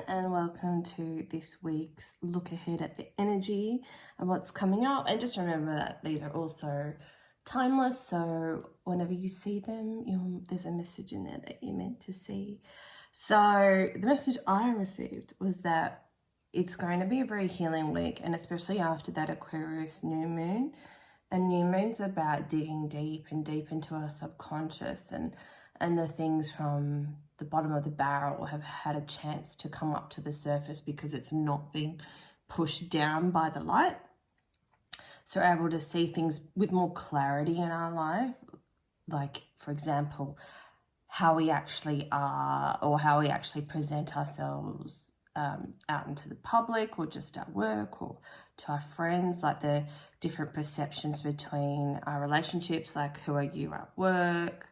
and welcome to this week's look ahead at the energy and what's coming up. And just remember that these are also timeless, so whenever you see them, there's a message in there that you're meant to see. So the message I received was that it's going to be a very healing week, and especially after that Aquarius new moon. And new moon's about digging deep and deep into our subconscious, and the things from the bottom of the barrel have had a chance to come up to the surface because it's not being pushed down by the light. So we're able to see things with more clarity in our life, like, for example, how we actually are or how we actually present ourselves out into the public, or just at work, or to our friends, like the different perceptions between our relationships, like who are you at work,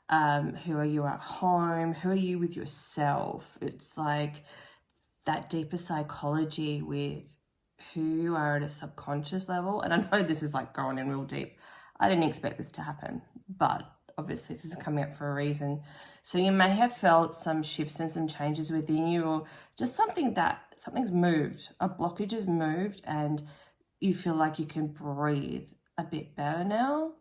who are you at home, who are you with yourself. It's like that deeper psychology with who you are at a subconscious level. And I know this is like going in real deep. I didn't expect this to happen, but obviously this is coming up for a reason. So you may have felt some shifts and some changes within you, or just something's moved, a blockage has moved, and you feel like you can breathe a bit better now.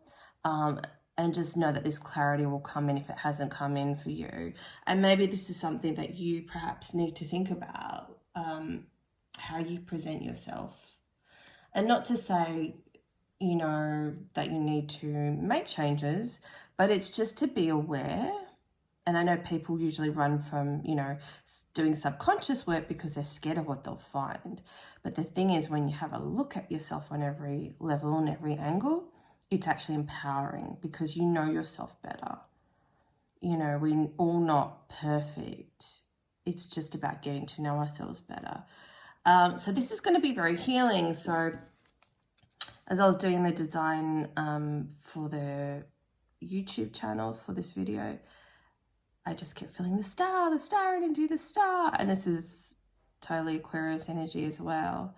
And just know that this clarity will come in if it hasn't come in for you. And maybe this is something that you perhaps need to think about, how you present yourself. And not to say, that you need to make changes, but it's just to be aware. And I know people usually run from, doing subconscious work because they're scared of what they'll find. But the thing is, when you have a look at yourself on every level and every angle, it's actually empowering because you know yourself better. We're all not perfect. It's just about getting to know ourselves better. So this is going to be very healing. So as I was doing the design for the YouTube channel for this video, I just kept feeling the star, and do the star. And this is totally Aquarius energy as well.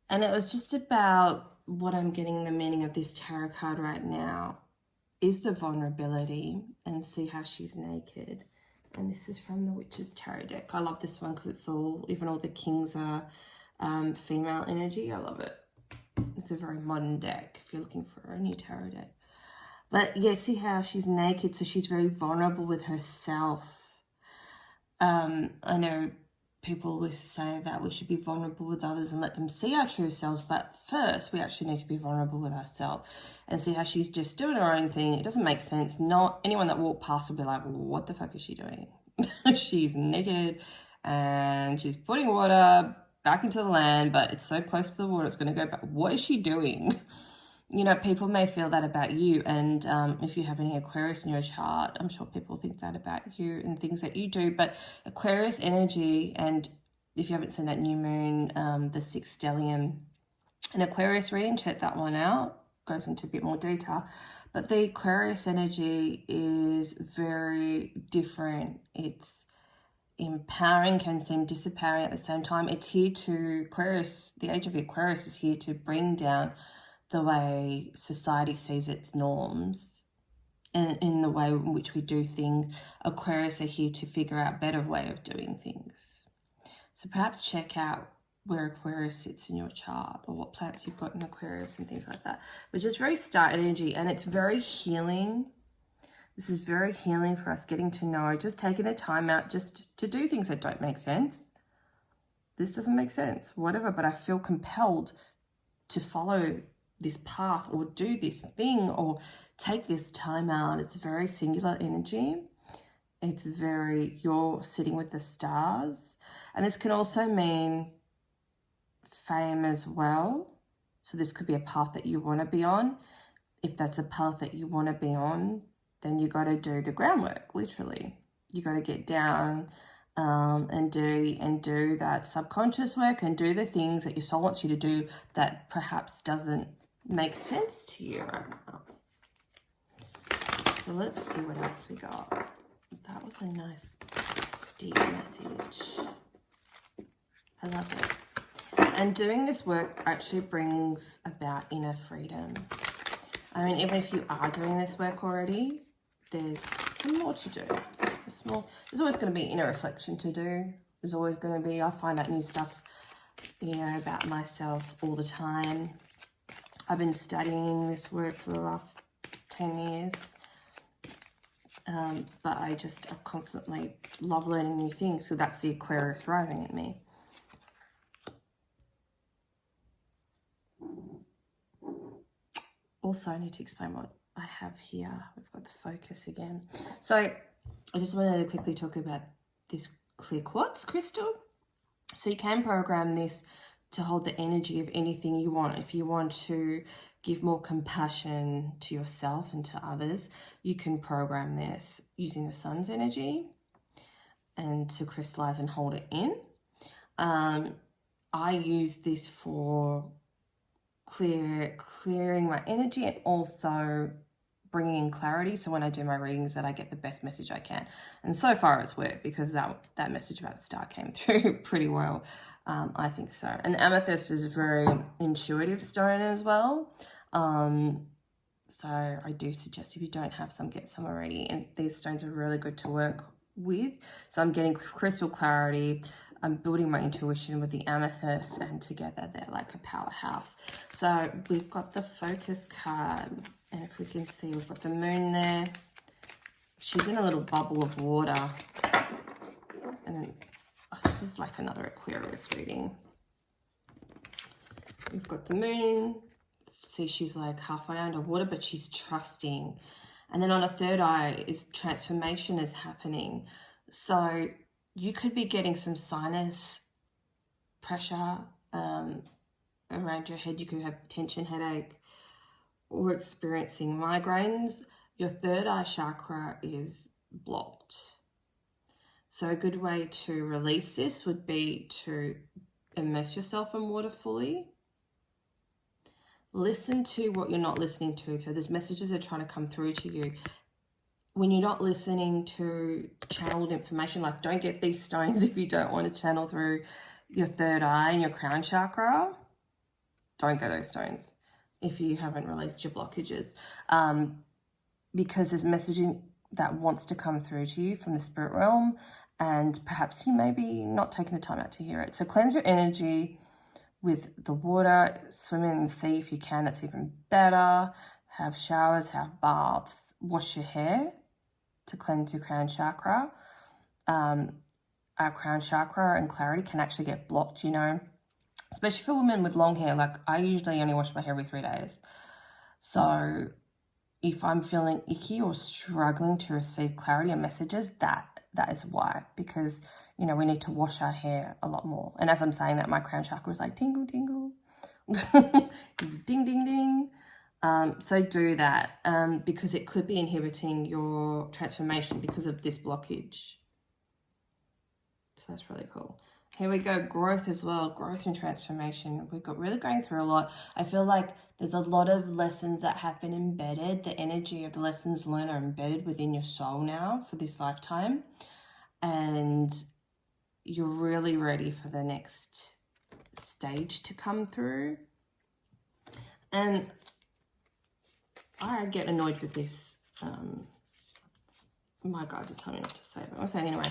And it was just about what I'm getting the meaning of this tarot card right now is the vulnerability, and see how she's naked. And this is from the Witch's Tarot deck. I love this one because it's even all the kings are female energy. I love it. It's a very modern deck if you're looking for a new tarot deck. But yeah, see how she's naked, so she's very vulnerable with herself. I know people always say that we should be vulnerable with others and let them see our true selves, but first we actually need to be vulnerable with ourselves. And see how she's just doing her own thing. It doesn't make sense. Not anyone that walked past will be like, what the fuck is she doing? She's naked and she's putting water back into the land, but it's so close to the water it's going to go back. What is she doing? People may feel that about you, and if you have any Aquarius in your chart, I'm sure people think that about you and things that you do. But Aquarius energy, and if you haven't seen that new moon, the sixth stellium, an Aquarius reading, check that one out. Goes into a bit more detail. But the Aquarius energy is very different. It's empowering, can seem disempowering at the same time. It's here to, Aquarius, the age of Aquarius is here to bring down the way society sees its norms and in the way in which we do things. Aquarius are here to figure out a better way of doing things. So perhaps check out where Aquarius sits in your chart, or what planets you've got in Aquarius and things like that. But just very star energy, and it's very healing. This is very healing for us, getting to know, just taking the time out just to do things that don't make sense. This doesn't make sense, whatever, but I feel compelled to follow this path or do this thing or take this time out. It's very singular energy. It's very, you're sitting with the stars. And this can also mean fame as well. So this could be a path that you want to be on. If that's a path that you want to be on, then you got to do the groundwork, literally. You got to get down and do that subconscious work and do the things that your soul wants you to do that perhaps doesn't make sense to you right now. So let's see what else we got. That was a nice deep message. I love it. And doing this work actually brings about inner freedom. I mean, even if you are doing this work already, there's some more to do. There's always going to be inner reflection to do. is always going to be. I find out new stuff, you know, about myself all the time. I've been studying this work for the last 10 years. But I constantly love learning new things. So that's the Aquarius rising in me. Also, I need to explain what I have here. We've got the focus again. So I just wanted to quickly talk about this clear quartz crystal. So you can program this to hold the energy of anything you want. If you want to give more compassion to yourself and to others, you can program this using the sun's energy and to crystallize and hold it in. I use this for clearing my energy and also bringing in clarity, so when I do my readings that I get the best message I can. And so far it's worked, because that message about the star came through pretty well. I think so. And amethyst is a very intuitive stone as well. So I do suggest, if you don't have some, get some already. And these stones are really good to work with. So I'm getting crystal clarity. I'm building my intuition with the amethyst, and together they're like a powerhouse. So we've got the focus card, and if we can see, we've got the moon there. She's in a little bubble of water. And then, this is like another Aquarius reading. We've got the moon. See, she's like halfway underwater, but she's trusting. And then on a third eye is transformation is happening. So you could be getting some sinus pressure around your head. You could have tension, headache, or experiencing migraines. Your third eye chakra is blocked. So a good way to release this would be to immerse yourself in water fully. Listen to what you're not listening to. So there's messages that are trying to come through to you. When you're not listening to channeled information, like don't get these stones if you don't want to channel through your third eye and your crown chakra. Don't get those stones if you haven't released your blockages. Because there's messaging that wants to come through to you from the spirit realm, and perhaps you may be not taking the time out to hear it. So cleanse your energy with the water, swim in the sea if you can, that's even better. Have showers, have baths, wash your hair to cleanse your crown chakra. Our crown chakra and clarity can actually get blocked, you know, especially for women with long hair. Like I usually only wash my hair every 3 days. So if I'm feeling icky or struggling to receive clarity and messages, that is why, because, you know, we need to wash our hair a lot more. And as I'm saying that, my crown chakra is like tingle, tingle, ding, ding, ding. So do that, because it could be inhibiting your transformation because of this blockage. So that's really cool. Here we go, growth as well, growth and transformation. We've got really going through a lot. I feel like there's a lot of lessons that have been embedded. The energy of the lessons learned are embedded within your soul now for this lifetime. And you're really ready for the next stage to come through. And I get annoyed with this. My guides are telling me not to say it, but I'm saying anyway.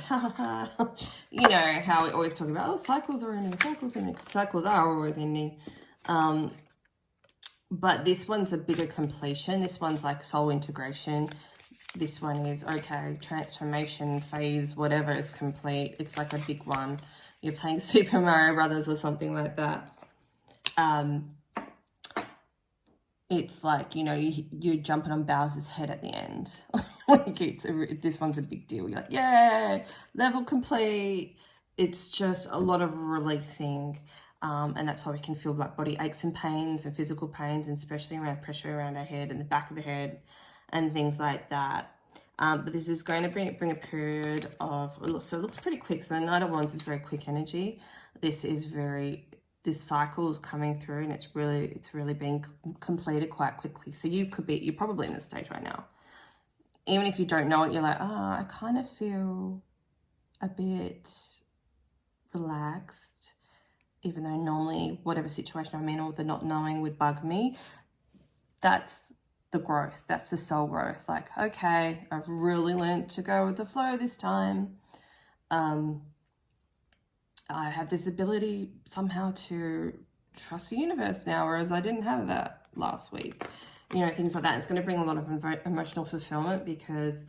You know how we always talk about, oh, cycles are ending, cycles are ending. Cycles are always ending. But this one's a bigger completion. This one's like soul integration. This one is, okay, transformation phase, whatever is complete. It's like a big one. You're playing Super Mario Brothers or something like that. It's like, you know, you're jumping on Bowser's head at the end. Like this one's a big deal. You're like, yeah, level complete. It's just a lot of releasing. And that's why we can feel like body aches and pains and physical pains, and especially around pressure around our head and the back of the head and things like that. But this is going to bring a period of, so it looks pretty quick. So the Knight of Wands is very quick energy. This cycle is coming through, and it's really being completed quite quickly. So you're probably in this stage right now. Even if you don't know it, you're like, I kind of feel a bit relaxed, even though normally whatever situation I'm in or the not knowing would bug me. That's the growth. That's the soul growth. Like, okay, I've really learned to go with the flow this time. I have this ability somehow to trust the universe now, whereas I didn't have that last week. You know, things like that. It's going to bring a lot of emotional fulfillment because,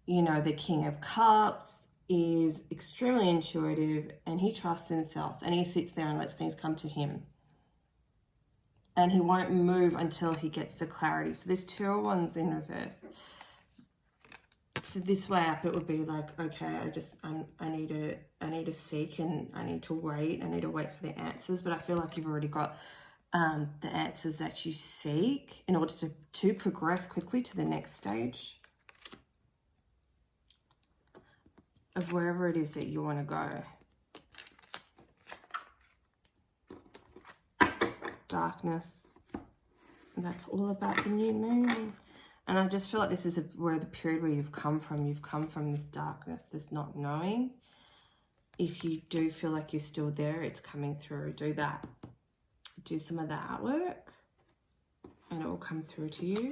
you know, the King of Cups is extremely intuitive and he trusts himself and he sits there and lets things come to him. And he won't move until he gets the clarity. So there's 2 of Wands in reverse. So this way up, it would be like, okay, I need to seek and I need to wait. I need to wait for the answers. But I feel like you've already got the answers that you seek in order to progress quickly to the next stage of wherever it is that you want to go. Darkness. And that's all about the new moon. And I just feel like this is where the period where you've come from. You've come from this darkness, this not knowing. If you do feel like you're still there, it's coming through. Do that. Do some of the artwork and it will come through to you.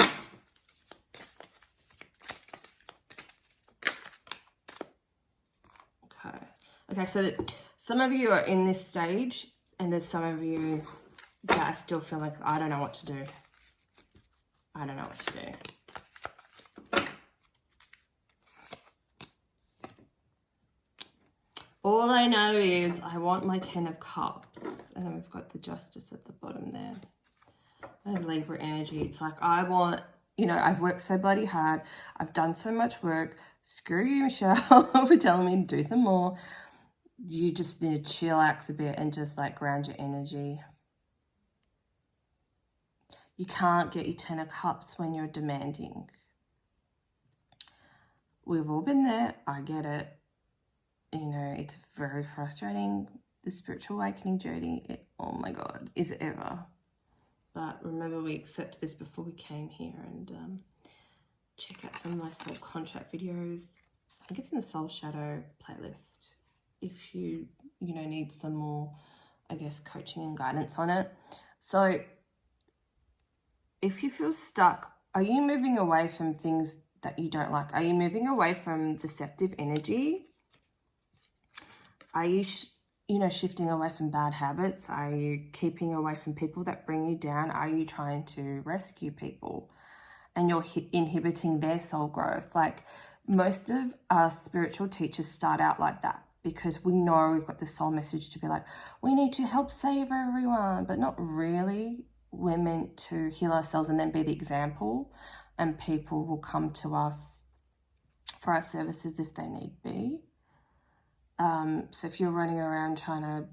Okay, so some of you are in this stage and there's some of you that I still feel like I don't know what to do. I don't know what to do. All I know is I want my 10 of Cups. And then we've got the Justice at the bottom there. And Libra energy. It's like I want, you know, I've worked so bloody hard. I've done so much work. Screw you, Michelle, for telling me to do some more. You just need to chillax a bit and just like ground your energy. You can't get your 10 of Cups when you're demanding. We've all been there. I get it. You know, it's very frustrating. The spiritual awakening journey, oh my God, is it ever? But remember, we accepted this before we came here, and check out some of my soul contract videos. I think it's in the Soul Shadow playlist if you know, need some more, I guess, coaching and guidance on it. So if you feel stuck, are you moving away from things that you don't like? Are you moving away from deceptive energy? Are you, you know, shifting away from bad habits? Are you keeping away from people that bring you down? Are you trying to rescue people and you're inhibiting their soul growth? Like most of us spiritual teachers start out like that because we know we've got the soul message to be like, we need to help save everyone, but not really. We're meant to heal ourselves and then be the example, and people will come to us for our services if they need be. So if you're running around trying to,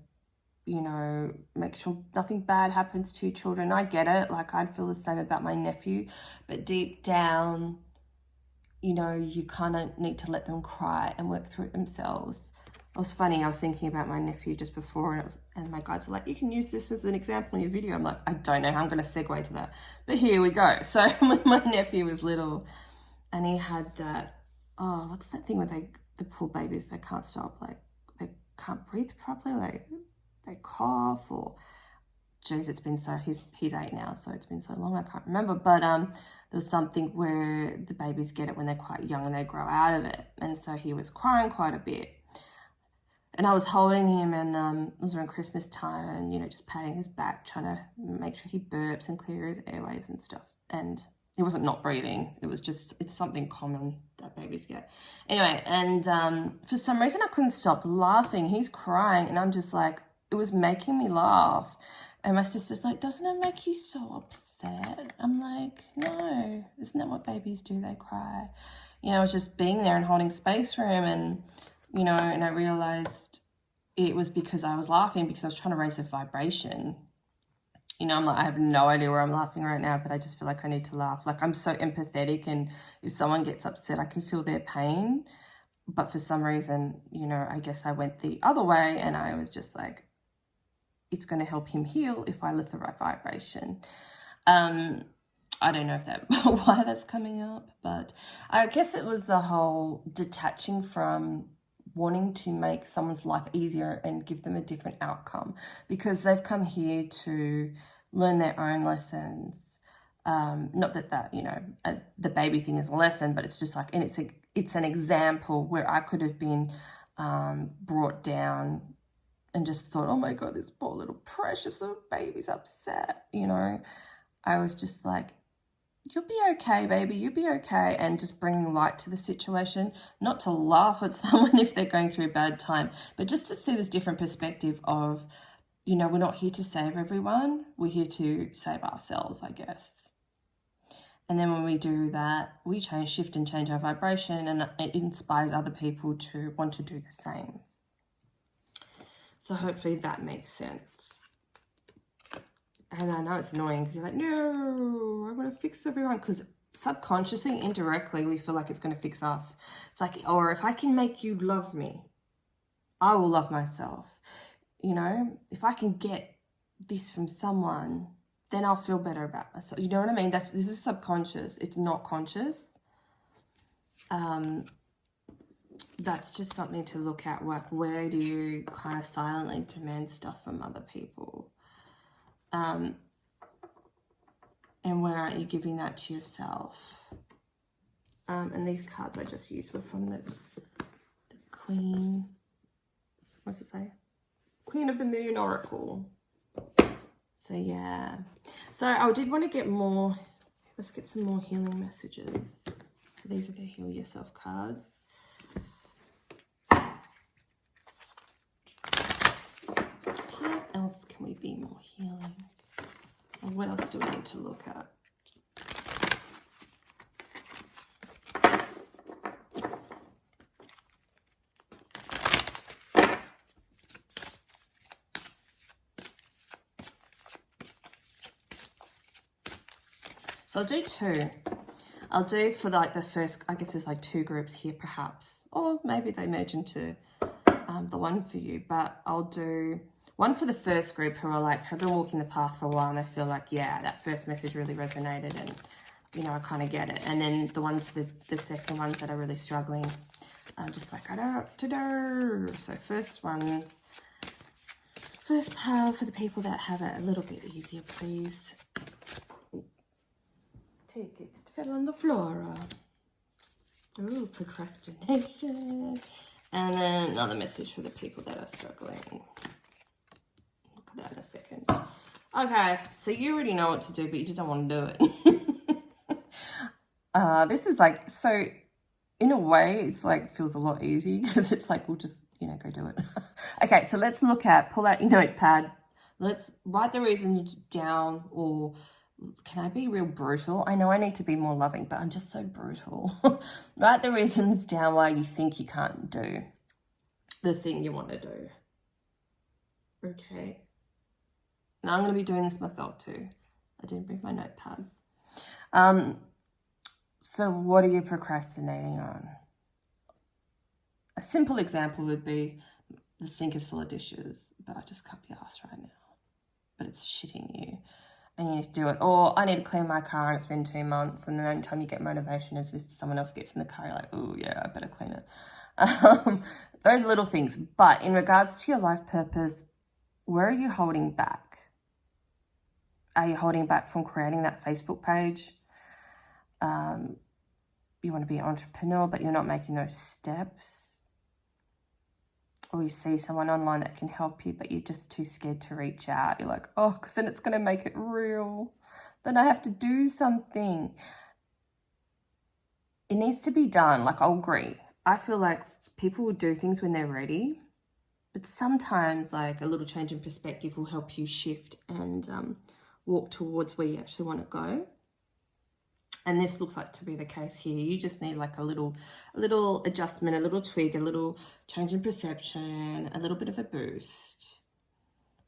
you know, make sure nothing bad happens to your children, I get it. Like I'd feel the same about my nephew, but deep down, you know, you kind of need to let them cry and work through it themselves. It was funny, I was thinking about my nephew just before, and my guides were like, you can use this as an example in your video. I'm like, I don't know how I'm going to segue to that. But here we go. So when my nephew was little and he had that, oh, what's that thing where the poor babies, they can't stop, like they can't breathe properly, or they cough, or geez, it's been so, he's 8 now, so it's been so long, I can't remember. But there was something where the babies get it when they're quite young and they grow out of it. And so he was crying quite a bit. And I was holding him, and it was around Christmas time, and, you know, just patting his back, trying to make sure he burps and clear his airways and stuff. And he wasn't not breathing. It was just, it's something common that babies get. Anyway, and for some reason I couldn't stop laughing. He's crying, and I'm just like, it was making me laugh. And my sister's like, doesn't it make you so upset? I'm like, no, isn't that what babies do? They cry. You know, I was just being there and holding space for him, and, you know, and I realized it was because I was laughing because I was trying to raise the vibration. You know, I'm like, I have no idea where I'm laughing right now, but I just feel like I need to laugh. Like, I'm so empathetic, and if someone gets upset, I can feel their pain. But for some reason, you know, I guess I went the other way, and I was just like, it's going to help him heal if I lift the right vibration. I don't know if that why that's coming up, but I guess it was the whole detaching from wanting to make someone's life easier and give them a different outcome, because they've come here to learn their own lessons. Not that you know, the baby thing is a lesson, but it's just like, and it's an example where I could have been brought down and just thought, oh my God, this poor little precious little baby's upset, you know. I was just like, you'll be okay, baby, you'll be okay. And just bringing light to the situation, not to laugh at someone if they're going through a bad time, but just to see this different perspective of, you know, we're not here to save everyone. We're here to save ourselves, I guess. And then when we do that, we shift and change our vibration, and it inspires other people to want to do the same. So hopefully that makes sense. And I know it's annoying because you're like, no, I want to fix everyone. Because subconsciously, indirectly, we feel like it's going to fix us. It's like, or if I can make you love me, I will love myself. You know, if I can get this from someone, then I'll feel better about myself. You know what I mean? This is subconscious. It's not conscious. That's just something to look at. Like, where do you kind of silently demand stuff from other people? And where aren't you giving that to yourself? And these cards I just used were from the Queen. What's it say? Queen of the Moon Oracle. So yeah. So I did want to get more. Let's get some more healing messages. So these are the Heal Yourself cards. How else can we be more healing? Or what else do we need to look at? So I'll do two. I'll do for like the first, I guess there's like two groups here perhaps, or maybe they merge into the one for you, but I'll do one for the first group who are like, have been walking the path for a while and I feel like, yeah, that first message really resonated and, you know, I kind of get it. And then the ones for the second ones that are really struggling, I'm just like, I don't know what to do. So first pile for the people that have it a little bit easier, please. Take it, it fell on the floor. Oh, procrastination. And then another message for the people that are struggling. Look at that in a second. Okay, so you already know what to do, but you just don't want to do it. This is like, so in a way, it's like, feels a lot easier because it's like, we'll just, you know, go do it. Okay, so let's look at, pull out your notepad. Let's write the reasons down, or can I be real brutal? I know I need to be more loving, but I'm just so brutal. Write the reasons down why you think you can't do the thing you want to do. Okay. And I'm going to be doing this myself too. I didn't bring my notepad. So what are you procrastinating on? A simple example would be the sink is full of dishes, but I just can't be arsed right now. But it's shitting you. And you need to do it. Or I need to clean my car and it's been 2 months, and the only time you get motivation is if someone else gets in the car, you're like, oh yeah, I better clean it. Those little things. But in regards to your life purpose, where are you holding back? Are you holding back from creating that Facebook page? You want to be an entrepreneur, but you're not making those steps. Or you see someone online that can help you, but you're just too scared to reach out. You're like, oh, because then it's going to make it real. Then I have to do something. It needs to be done. Like, I'll agree. I feel like people will do things when they're ready. But sometimes, like, a little change in perspective will help you shift and walk towards where you actually want to go. And this looks like to be the case here. You just need like a little adjustment, a little twig, a little change in perception, a little bit of a boost.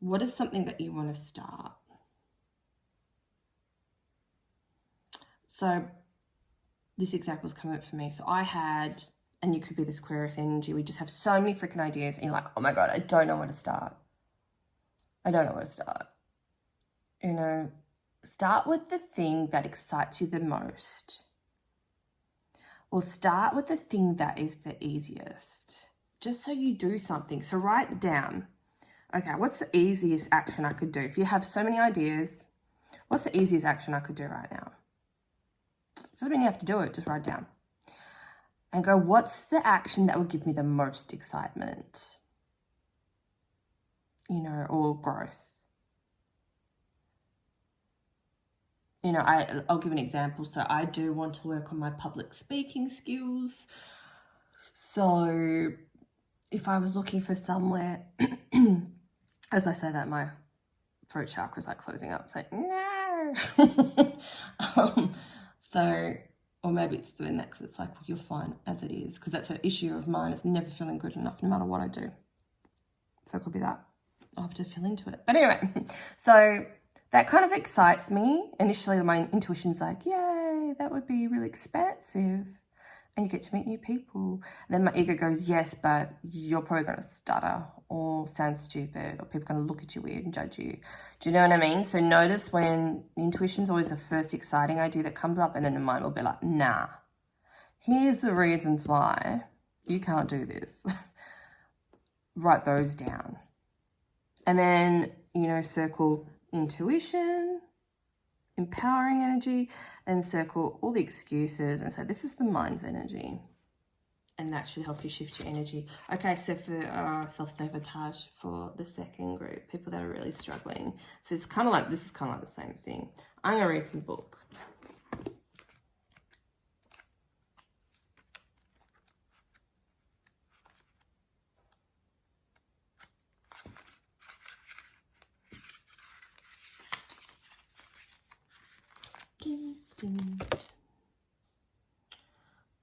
What is something that you want to start? So this example is coming up for me. So I had, and you could be this Aquarius energy, we just have so many freaking ideas and you're like, oh my God, I don't know where to start. I don't know where to start. You know, start with the thing that excites you the most. Or start with the thing that is the easiest. Just so you do something. So write it down. Okay, what's the easiest action I could do? If you have so many ideas, what's the easiest action I could do right now? Doesn't mean you have to do it, just write it down. And go, what's the action that would give me the most excitement? you know, or growth. You know, I'll give an example. So I do want to work on my public speaking skills. So if I was looking for somewhere, as I say that, my throat chakra is like closing up. It's like, no. So, or maybe it's doing that because it's like, well, you're fine as it is. Because that's an issue of mine. It's never feeling good enough no matter what I do. So it could be that. I'll have to feel into it. But anyway, so that kind of excites me. Initially, my intuition's like, yay, that would be really expansive. And you get to meet new people. And then my ego goes, yes, but you're probably going to stutter or sound stupid or people are going to look at you weird and judge you. Do you know what I mean? So notice when intuition's always the first exciting idea that comes up, and then the mind will be like, nah, here's the reasons why you can't do this. Write those down. And then, you know, circle intuition, empowering energy, and circle all the excuses and say, this is the mind's energy. And that should help you shift your energy. Okay, so for self-sabotage for the second group, people that are really struggling. So it's kind of like, this is kind of like the same thing. I'm going to read from the book.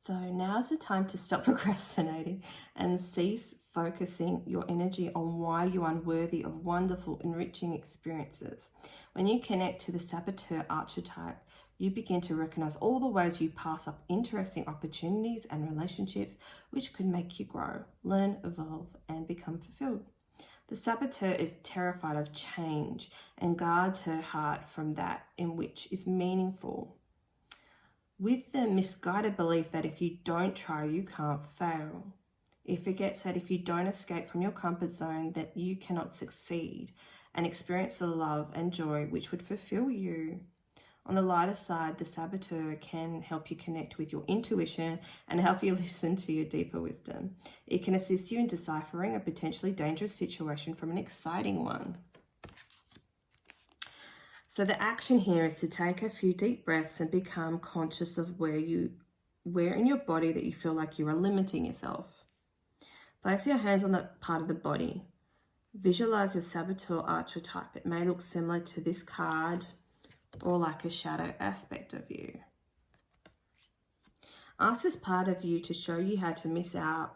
So now's the time to stop procrastinating and cease focusing your energy on why you're unworthy of wonderful, enriching experiences. When you connect to the saboteur archetype, you begin to recognize all the ways you pass up interesting opportunities and relationships which could make you grow, learn, evolve, and become fulfilled. The saboteur is terrified of change and guards her heart from that in which is meaningful, with the misguided belief that if you don't try, you can't fail. It forgets that if you don't escape from your comfort zone, that you cannot succeed and experience the love and joy which would fulfill you. On the lighter side, the saboteur can help you connect with your intuition and help you listen to your deeper wisdom. It can assist you in deciphering a potentially dangerous situation from an exciting one. So the action here is to take a few deep breaths and become conscious of where in your body that you feel like you are limiting yourself. Place your hands on that part of the body. Visualize your saboteur archetype. It may look similar to this card or like a shadow aspect of you. Ask this part of you to show you how to miss out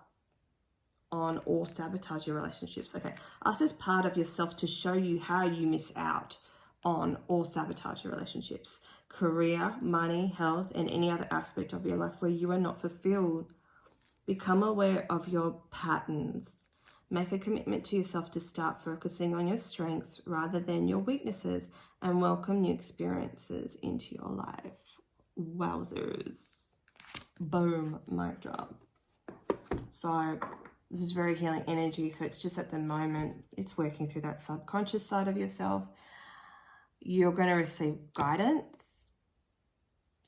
on or sabotage your relationships. Okay, ask this part of yourself to show you how you miss out on or sabotage your relationships, career, money, health, and any other aspect of your life where you are not fulfilled. Become aware of your patterns. Make a commitment to yourself to start focusing on your strengths rather than your weaknesses, and welcome new experiences into your life. Wowzers. Boom, mic drop. So this is very healing energy. So it's just at the moment, it's working through that subconscious side of yourself. You're going to receive guidance,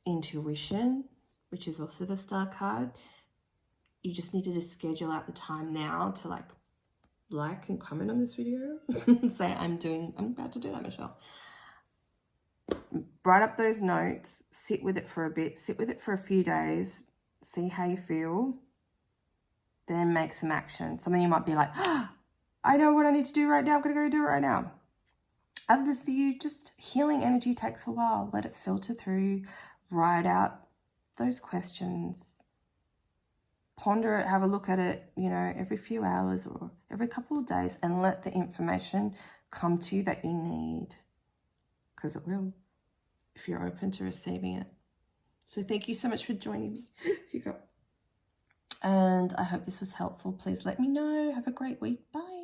intuition, which is also the star card. You just need to just schedule out the time now to like and comment on this video. Say, I'm about to do that, Michelle. Write up those notes, sit with it for a bit, sit with it for a few days, see how you feel, then make some action. Some of you might be like, oh, I know what I need to do right now. I'm going to go do it right now. Others for you, just healing energy takes a while. Let it filter through, write out those questions, ponder it, have a look at it, you know, every few hours or every couple of days, and let the information come to you that you need, because it will, if you're open to receiving it. So thank you so much for joining me. Here you go. And I hope this was helpful. Please let me know. Have a great week. Bye.